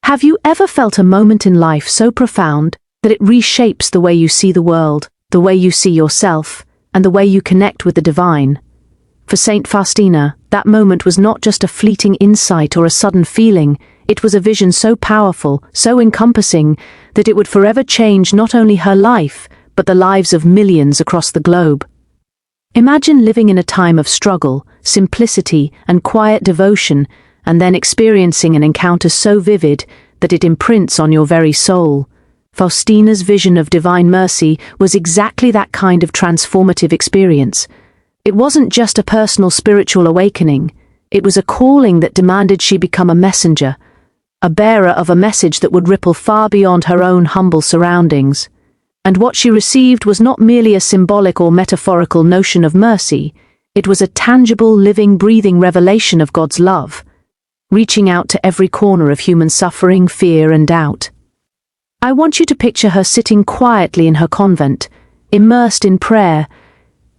Have you ever felt a moment in life so profound that it reshapes the way you see the world, the way you see yourself, and the way you connect with the divine? For Saint Faustina, that moment was not just a fleeting insight or a sudden feeling, it was a vision so powerful, so encompassing, that it would forever change not only her life, but the lives of millions across the globe. Imagine living in a time of struggle, simplicity, and quiet devotion, and then experiencing an encounter so vivid that it imprints on your very soul. Faustina's vision of divine mercy was exactly that kind of transformative experience. It wasn't just a personal spiritual awakening, it was a calling that demanded she become a messenger, a bearer of a message that would ripple far beyond her own humble surroundings. And what she received was not merely a symbolic or metaphorical notion of mercy, it was a tangible, living, breathing revelation of God's love, reaching out to every corner of human suffering, fear, and doubt. I want you to picture her sitting quietly in her convent, immersed in prayer,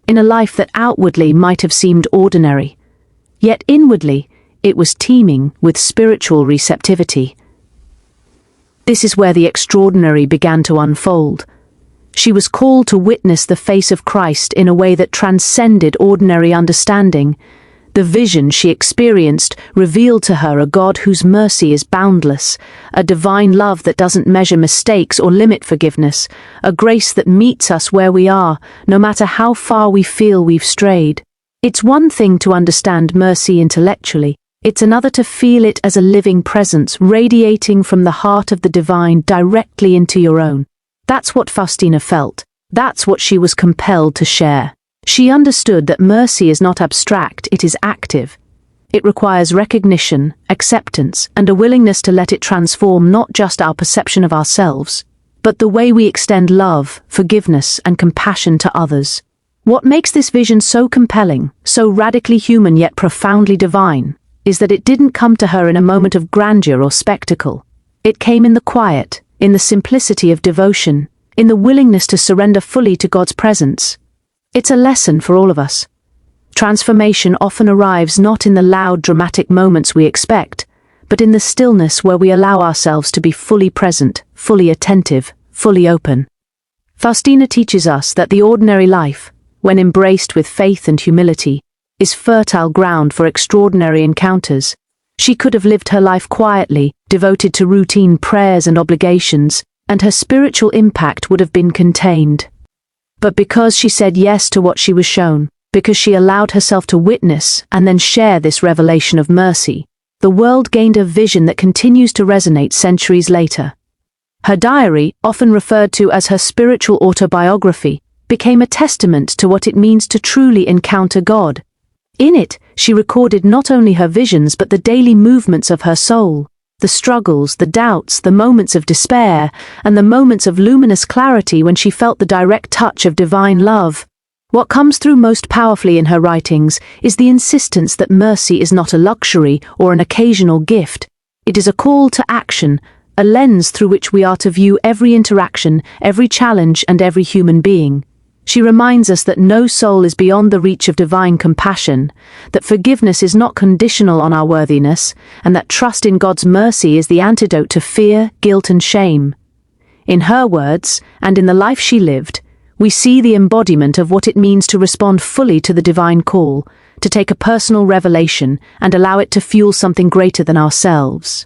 in a life that outwardly might have seemed ordinary. Yet inwardly, it was teeming with spiritual receptivity. This is where the extraordinary began to unfold. She was called to witness the face of Christ in a way that transcended ordinary understanding. The vision she experienced revealed to her a God whose mercy is boundless, a divine love that doesn't measure mistakes or limit forgiveness, a grace that meets us where we are, no matter how far we feel we've strayed. It's one thing to understand mercy intellectually, it's another to feel it as a living presence radiating from the heart of the divine directly into your own. That's what Faustina felt. That's what she was compelled to share. She understood that mercy is not abstract, it is active. It requires recognition, acceptance, and a willingness to let it transform not just our perception of ourselves, but the way we extend love, forgiveness, and compassion to others. What makes this vision so compelling, so radically human yet profoundly divine, is that it didn't come to her in a moment of grandeur or spectacle. It came in the quiet, in the simplicity of devotion, in the willingness to surrender fully to God's presence. It's a lesson for all of us. Transformation often arrives not in the loud, dramatic moments we expect, but in the stillness where we allow ourselves to be fully present, fully attentive, fully open. Faustina teaches us that the ordinary life, when embraced with faith and humility, is fertile ground for extraordinary encounters. She could have lived her life quietly, devoted to routine prayers and obligations, and her spiritual impact would have been contained. But because she said yes to what she was shown, because she allowed herself to witness and then share this revelation of mercy, the world gained a vision that continues to resonate centuries later. Her diary, often referred to as her spiritual autobiography, became a testament to what it means to truly encounter God. In it, she recorded not only her visions but the daily movements of her soul, the struggles, the doubts, the moments of despair, and the moments of luminous clarity when she felt the direct touch of divine love. What comes through most powerfully in her writings is the insistence that mercy is not a luxury or an occasional gift. It is a call to action, a lens through which we are to view every interaction, every challenge, and every human being. She reminds us that no soul is beyond the reach of divine compassion, that forgiveness is not conditional on our worthiness, and that trust in God's mercy is the antidote to fear, guilt, and shame. In her words, and in the life she lived, we see the embodiment of what it means to respond fully to the divine call, to take a personal revelation and allow it to fuel something greater than ourselves.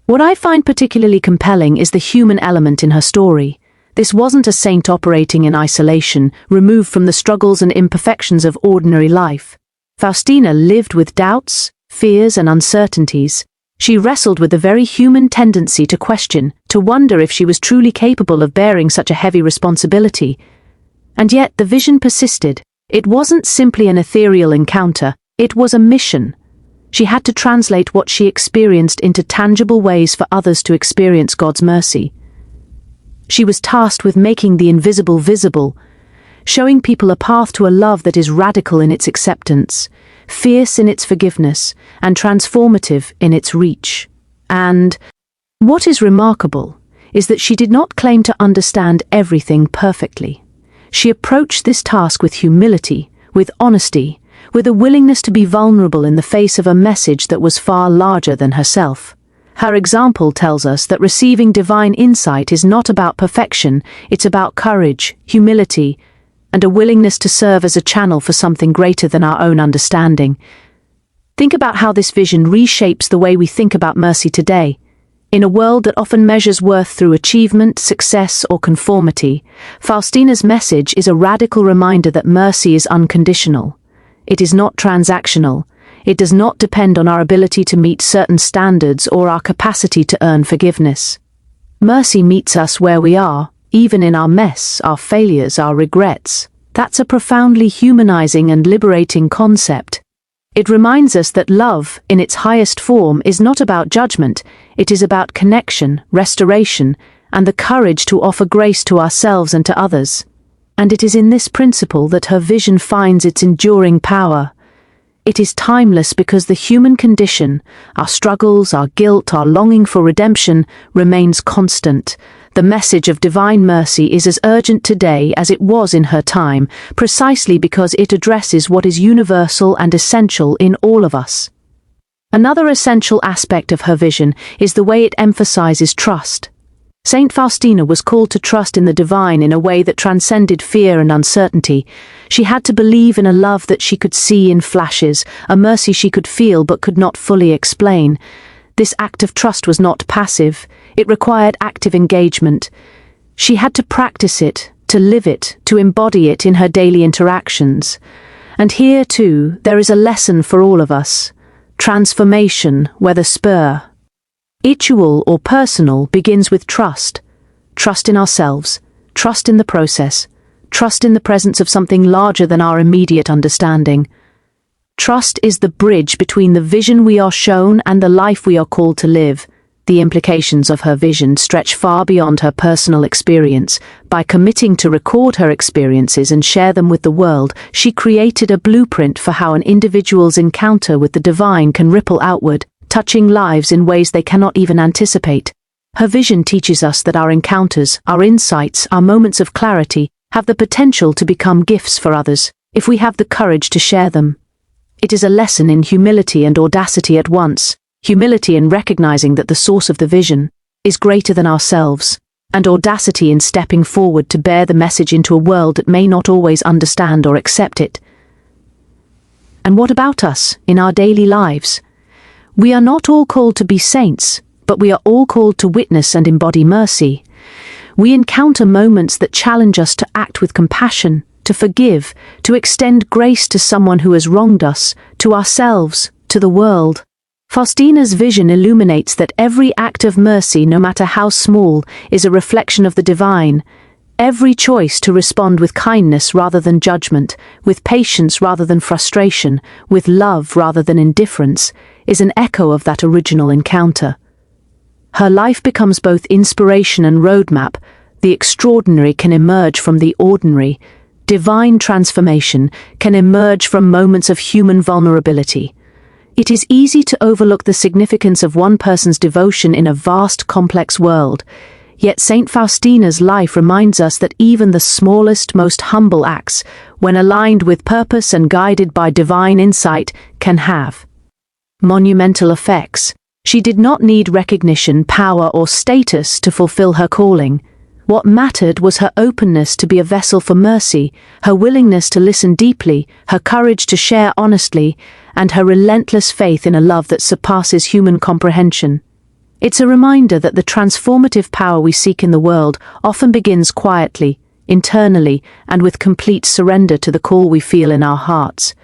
What I find particularly compelling is the human element in her story. This wasn't a saint operating in isolation, removed from the struggles and imperfections of ordinary life. Faustina lived with doubts, fears, and uncertainties. She wrestled with the very human tendency to question, to wonder if she was truly capable of bearing such a heavy responsibility. And yet the vision persisted. It wasn't simply an ethereal encounter, it was a mission. She had to translate what she experienced into tangible ways for others to experience God's mercy. She was tasked with making the invisible visible, showing people a path to a love that is radical in its acceptance, fierce in its forgiveness, and transformative in its reach. And what is remarkable is that she did not claim to understand everything perfectly. She approached this task with humility, with honesty, with a willingness to be vulnerable in the face of a message that was far larger than herself. Her example tells us that receiving divine insight is not about perfection, it's about courage, humility, and a willingness to serve as a channel for something greater than our own understanding. Think about how this vision reshapes the way we think about mercy today. In a world that often measures worth through achievement, success, or conformity, Faustina's message is a radical reminder that mercy is unconditional. It is not transactional. It does not depend on our ability to meet certain standards or our capacity to earn forgiveness. Mercy meets us where we are, even in our mess, our failures, our regrets. That's a profoundly humanizing and liberating concept. It reminds us that love, in its highest form, is not about judgment, it is about connection, restoration, and the courage to offer grace to ourselves and to others. And it is in this principle that her vision finds its enduring power. It is timeless because the human condition, our struggles, our guilt, our longing for redemption, remains constant. The message of divine mercy is as urgent today as it was in her time, precisely because it addresses what is universal and essential in all of us. Another essential aspect of her vision is the way it emphasizes trust. Saint Faustina was called to trust in the divine in a way that transcended fear and uncertainty. She had to believe in a love that she could see in flashes, a mercy she could feel but could not fully explain. This act of trust was not passive, it required active engagement. She had to practice it, to live it, to embody it in her daily interactions. And here, too, there is a lesson for all of us. Transformation, whether spiritual or personal, begins with trust. Trust in ourselves, trust in the process, trust in the presence of something larger than our immediate understanding. Trust is the bridge between the vision we are shown and the life we are called to live. The implications of her vision stretch far beyond her personal experience. By committing to record her experiences and share them with the world, she created a blueprint for how an individual's encounter with the divine can ripple outward, touching lives in ways they cannot even anticipate. Her vision teaches us that our encounters, our insights, our moments of clarity have the potential to become gifts for others, if we have the courage to share them. It is a lesson in humility and audacity at once. Humility in recognizing that the source of the vision is greater than ourselves, and audacity in stepping forward to bear the message into a world that may not always understand or accept it. And what about us, in our daily lives? We are not all called to be saints, but we are all called to witness and embody mercy. We encounter moments that challenge us to act with compassion, to forgive, to extend grace to someone who has wronged us, to ourselves, to the world. Faustina's vision illuminates that every act of mercy, no matter how small, is a reflection of the divine. Every choice to respond with kindness rather than judgment, with patience rather than frustration, with love rather than indifference, is an echo of that original encounter. Her life becomes both inspiration and roadmap. The extraordinary can emerge from the ordinary. Divine transformation can emerge from moments of human vulnerability. It is easy to overlook the significance of one person's devotion in a vast, complex world. Yet Saint Faustina's life reminds us that even the smallest, most humble acts, when aligned with purpose and guided by divine insight, can have monumental effects. She did not need recognition, power, or status to fulfill her calling. What mattered was her openness to be a vessel for mercy, her willingness to listen deeply, her courage to share honestly, and her relentless faith in a love that surpasses human comprehension. It's a reminder that the transformative power we seek in the world often begins quietly, internally, and with complete surrender to the call we feel in our hearts.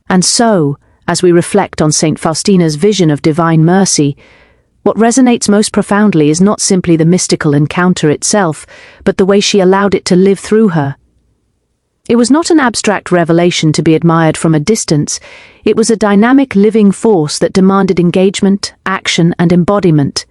And so, as we reflect on Saint Faustina's vision of divine mercy, what resonates most profoundly is not simply the mystical encounter itself, but the way she allowed it to live through her. It was not an abstract revelation to be admired from a distance. It was a dynamic living force that demanded engagement, action, and embodiment.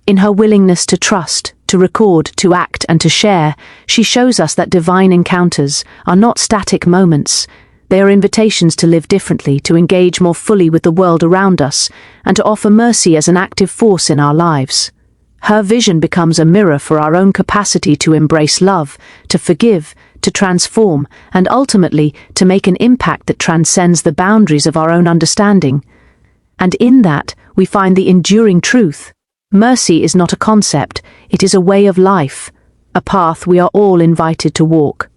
In her willingness to trust, to record, to act, and to share, she shows us that divine encounters are not static moments. They are invitations to live differently, to engage more fully with the world around us, and to offer mercy as an active force in our lives. Her vision becomes a mirror for our own capacity to embrace love, to forgive, to transform, and ultimately to make an impact that transcends the boundaries of our own understanding. And in that, we find the enduring truth. Mercy is not a concept, it is a way of life, a path we are all invited to walk.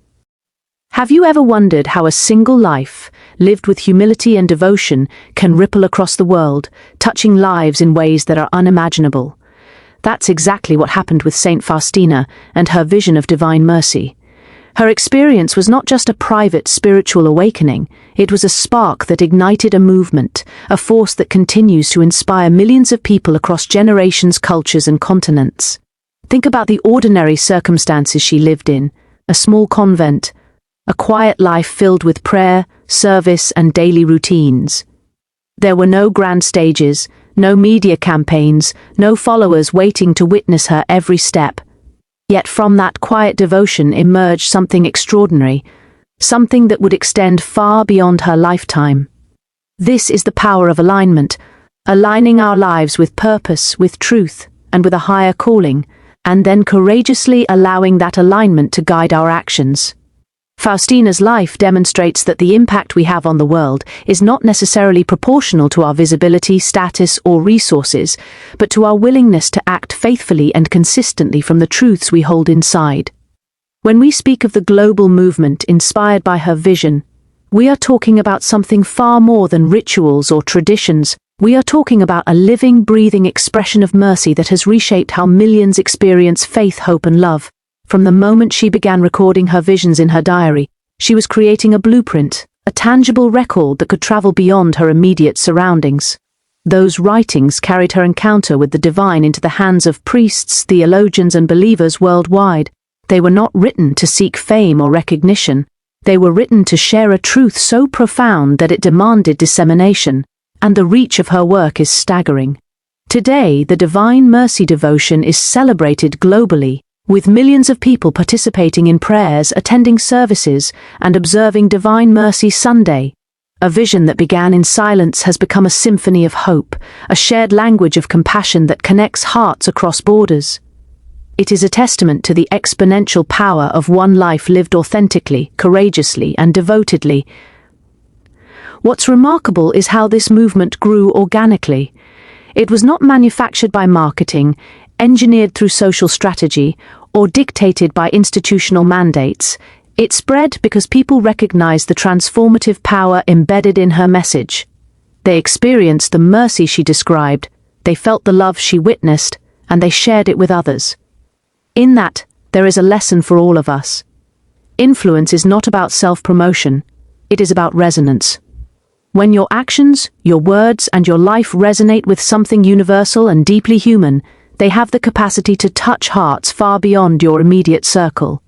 Have you ever wondered how a single life, lived with humility and devotion, can ripple across the world, touching lives in ways that are unimaginable? That's exactly what happened with Saint Faustina and her vision of divine mercy. Her experience was not just a private spiritual awakening, it was a spark that ignited a movement, a force that continues to inspire millions of people across generations, cultures, and continents. Think about the ordinary circumstances she lived in: a small convent, a quiet life filled with prayer, service, and daily routines. There were no grand stages, no media campaigns, no followers waiting to witness her every step. Yet from that quiet devotion emerged something extraordinary, something that would extend far beyond her lifetime. This is the power of alignment, aligning our lives with purpose, with truth, and with a higher calling, and then courageously allowing that alignment to guide our actions. Faustina's life demonstrates that the impact we have on the world is not necessarily proportional to our visibility, status, or resources, but to our willingness to act faithfully and consistently from the truths we hold inside. When we speak of the global movement inspired by her vision, we are talking about something far more than rituals or traditions. We are talking about a living, breathing expression of mercy that has reshaped how millions experience faith, hope, and love. From the moment she began recording her visions in her diary, she was creating a blueprint, a tangible record that could travel beyond her immediate surroundings. Those writings carried her encounter with the divine into the hands of priests, theologians, and believers worldwide. They were not written to seek fame or recognition. They were written to share a truth so profound that it demanded dissemination, and the reach of her work is staggering. Today, the Divine Mercy devotion is celebrated globally, with millions of people participating in prayers, attending services, and observing Divine Mercy Sunday. A vision that began in silence has become a symphony of hope, a shared language of compassion that connects hearts across borders. It is a testament to the exponential power of one life lived authentically, courageously, and devotedly. What's remarkable is how this movement grew organically. It was not manufactured by marketing, engineered through social strategy, or dictated by institutional mandates. It spread because people recognized the transformative power embedded in her message. They experienced the mercy she described, they felt the love she witnessed, and they shared it with others. In that, there is a lesson for all of us. Influence is not about self-promotion, it is about resonance. When your actions, your words, and your life resonate with something universal and deeply human, they have the capacity to touch hearts far beyond your immediate circle.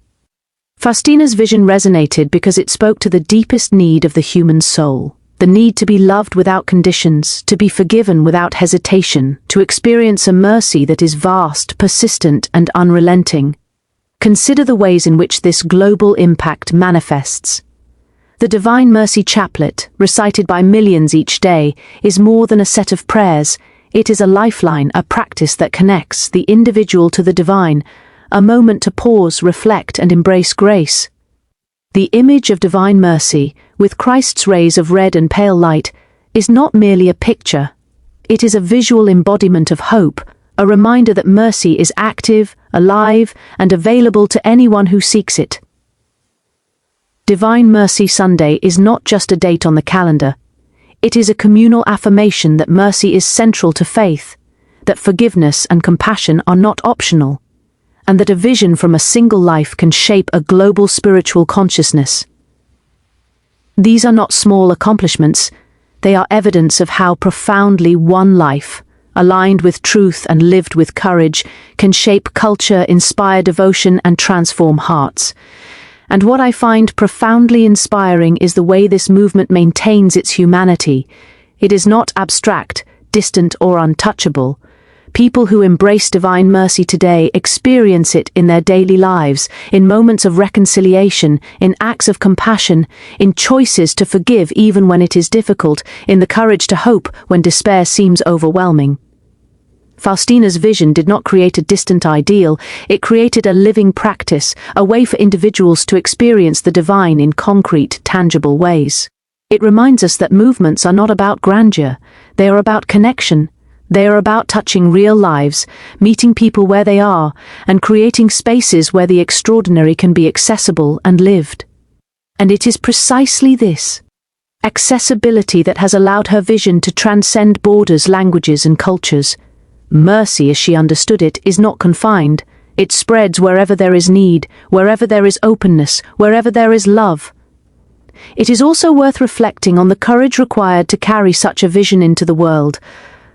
Faustina's vision resonated because it spoke to the deepest need of the human soul, the need to be loved without conditions, to be forgiven without hesitation, to experience a mercy that is vast, persistent, and unrelenting. Consider the ways in which this global impact manifests. The Divine Mercy Chaplet, recited by millions each day, is more than a set of prayers. It is a lifeline, a practice that connects the individual to the divine, a moment to pause, reflect, and embrace grace. The image of divine mercy, with Christ's rays of red and pale light, is not merely a picture. It is a visual embodiment of hope, a reminder that mercy is active, alive, and available to anyone who seeks it. Divine Mercy Sunday is not just a date on the calendar. It is a communal affirmation that mercy is central to faith, that forgiveness and compassion are not optional, and that a vision from a single life can shape a global spiritual consciousness. These are not small accomplishments, they are evidence of how profoundly one life, aligned with truth and lived with courage, can shape culture, inspire devotion, and transform hearts. And what I find profoundly inspiring is the way this movement maintains its humanity. It is not abstract, distant, or untouchable. People who embrace divine mercy today experience it in their daily lives, in moments of reconciliation, in acts of compassion, in choices to forgive even when it is difficult, in the courage to hope when despair seems overwhelming. Faustina's vision did not create a distant ideal, it created a living practice, a way for individuals to experience the divine in concrete, tangible ways. It reminds us that movements are not about grandeur, they are about connection, They are about touching real lives, meeting people where they are, and creating spaces where the extraordinary can be accessible and lived. And it is precisely this accessibility that has allowed her vision to transcend borders, languages, and cultures. Mercy, as she understood it, is not confined. It spreads wherever there is need, wherever there is openness, wherever there is love. It is also worth reflecting on the courage required to carry such a vision into the world.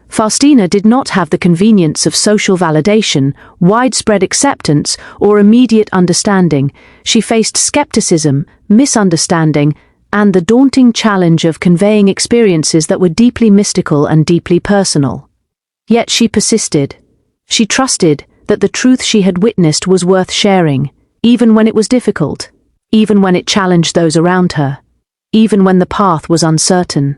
Faustina did not have the convenience of social validation, widespread acceptance, or immediate understanding. She faced skepticism, misunderstanding, and the daunting challenge of conveying experiences that were deeply mystical and deeply personal. Yet she persisted. She trusted that the truth she had witnessed was worth sharing, even when it was difficult, even when it challenged those around her, even when the path was uncertain.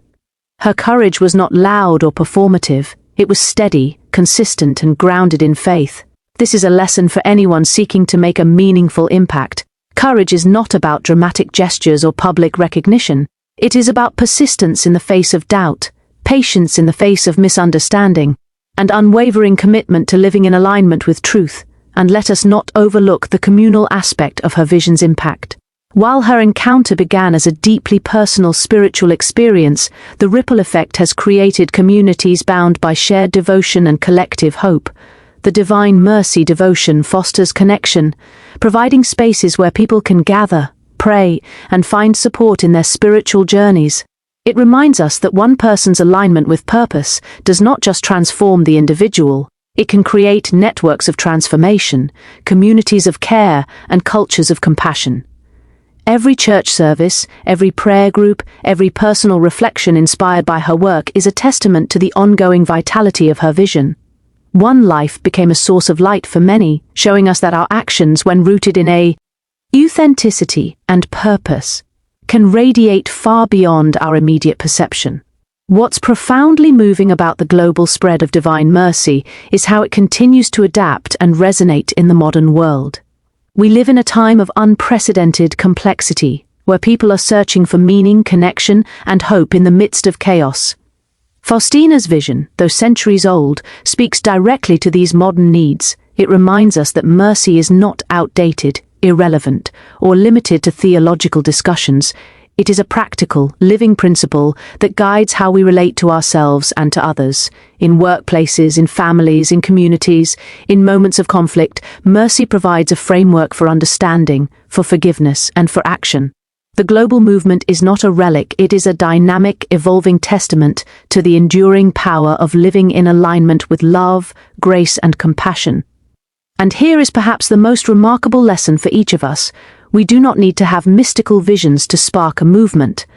Her courage was not loud or performative. It was steady, consistent, and grounded in faith. This is a lesson for anyone seeking to make a meaningful impact. Courage is not about dramatic gestures or public recognition. It is about persistence in the face of doubt, patience in the face of misunderstanding, and unwavering commitment to living in alignment with truth. And let us not overlook the communal aspect of her vision's impact. While her encounter began as a deeply personal spiritual experience, the ripple effect has created communities bound by shared devotion and collective hope. The Divine Mercy devotion fosters connection, providing spaces where people can gather, pray, and find support in their spiritual journeys. It reminds us that one person's alignment with purpose does not just transform the individual, it can create networks of transformation, communities of care, and cultures of compassion. Every church service, every prayer group, every personal reflection inspired by her work is a testament to the ongoing vitality of her vision. One life became a source of light for many, showing us that our actions, when rooted in authenticity and purpose, can radiate far beyond our immediate perception. What's profoundly moving about the global spread of Divine Mercy is how it continues to adapt and resonate in the modern world. We live in a time of unprecedented complexity, where people are searching for meaning, connection, and hope in the midst of chaos. Faustina's vision, though centuries old, speaks directly to these modern needs. It reminds us that mercy is not outdated, irrelevant, or limited to theological discussions. It is a practical, living principle that guides how we relate to ourselves and to others. In workplaces, in families, in communities, in moments of conflict, mercy provides a framework for understanding, for forgiveness, and for action. The global movement is not a relic, it is a dynamic, evolving testament to the enduring power of living in alignment with love, grace, and compassion. And here is perhaps the most remarkable lesson for each of us. We do not need to have mystical visions to spark a movement.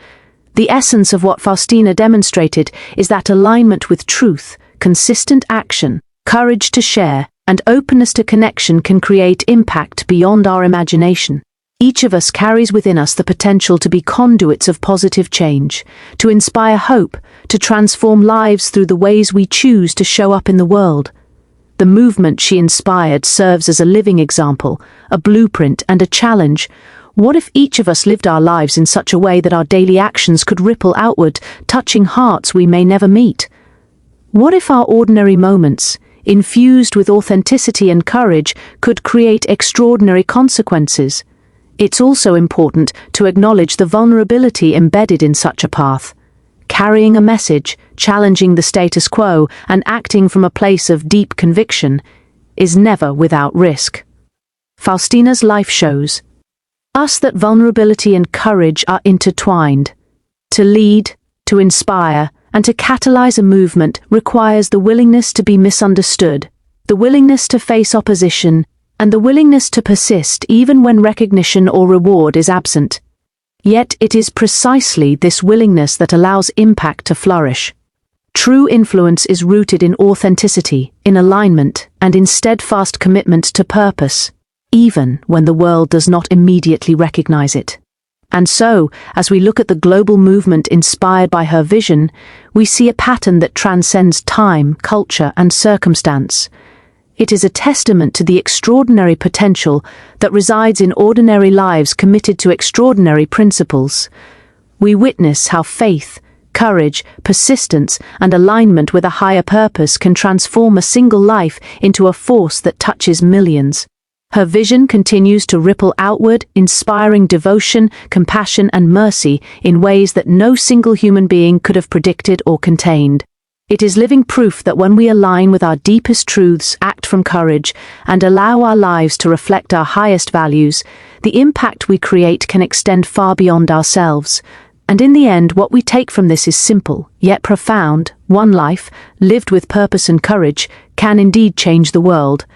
The essence of what Faustina demonstrated is that alignment with truth, consistent action, courage to share, and openness to connection can create impact beyond our imagination. Each of us carries within us the potential to be conduits of positive change, to inspire hope, to transform lives through the ways we choose to show up in the world. The movement she inspired serves as a living example, a blueprint, and a challenge. What if each of us lived our lives in such a way that our daily actions could ripple outward, touching hearts we may never meet? What if our ordinary moments, infused with authenticity and courage, could create extraordinary consequences? It's also important to acknowledge the vulnerability embedded in such a path. Carrying a message, challenging the status quo, and acting from a place of deep conviction is never without risk. Faustina's life shows us that vulnerability and courage are intertwined. To lead, to inspire, and to catalyze a movement requires the willingness to be misunderstood, the willingness to face opposition, and the willingness to persist even when recognition or reward is absent. Yet it is precisely this willingness that allows impact to flourish. True influence is rooted in authenticity, in alignment, and in steadfast commitment to purpose, even when the world does not immediately recognize it. And so, as we look at the global movement inspired by her vision, we see a pattern that transcends time, culture, and circumstance. It is a testament to the extraordinary potential that resides in ordinary lives committed to extraordinary principles. We witness how faith, courage, persistence, and alignment with a higher purpose can transform a single life into a force that touches millions. Her vision continues to ripple outward, inspiring devotion, compassion, and mercy in ways that no single human being could have predicted or contained. It is living proof that when we align with our deepest truths, act from courage, and allow our lives to reflect our highest values, the impact we create can extend far beyond ourselves. And in the end, what we take from this is simple, yet profound. One life, lived with purpose and courage, can indeed change the world.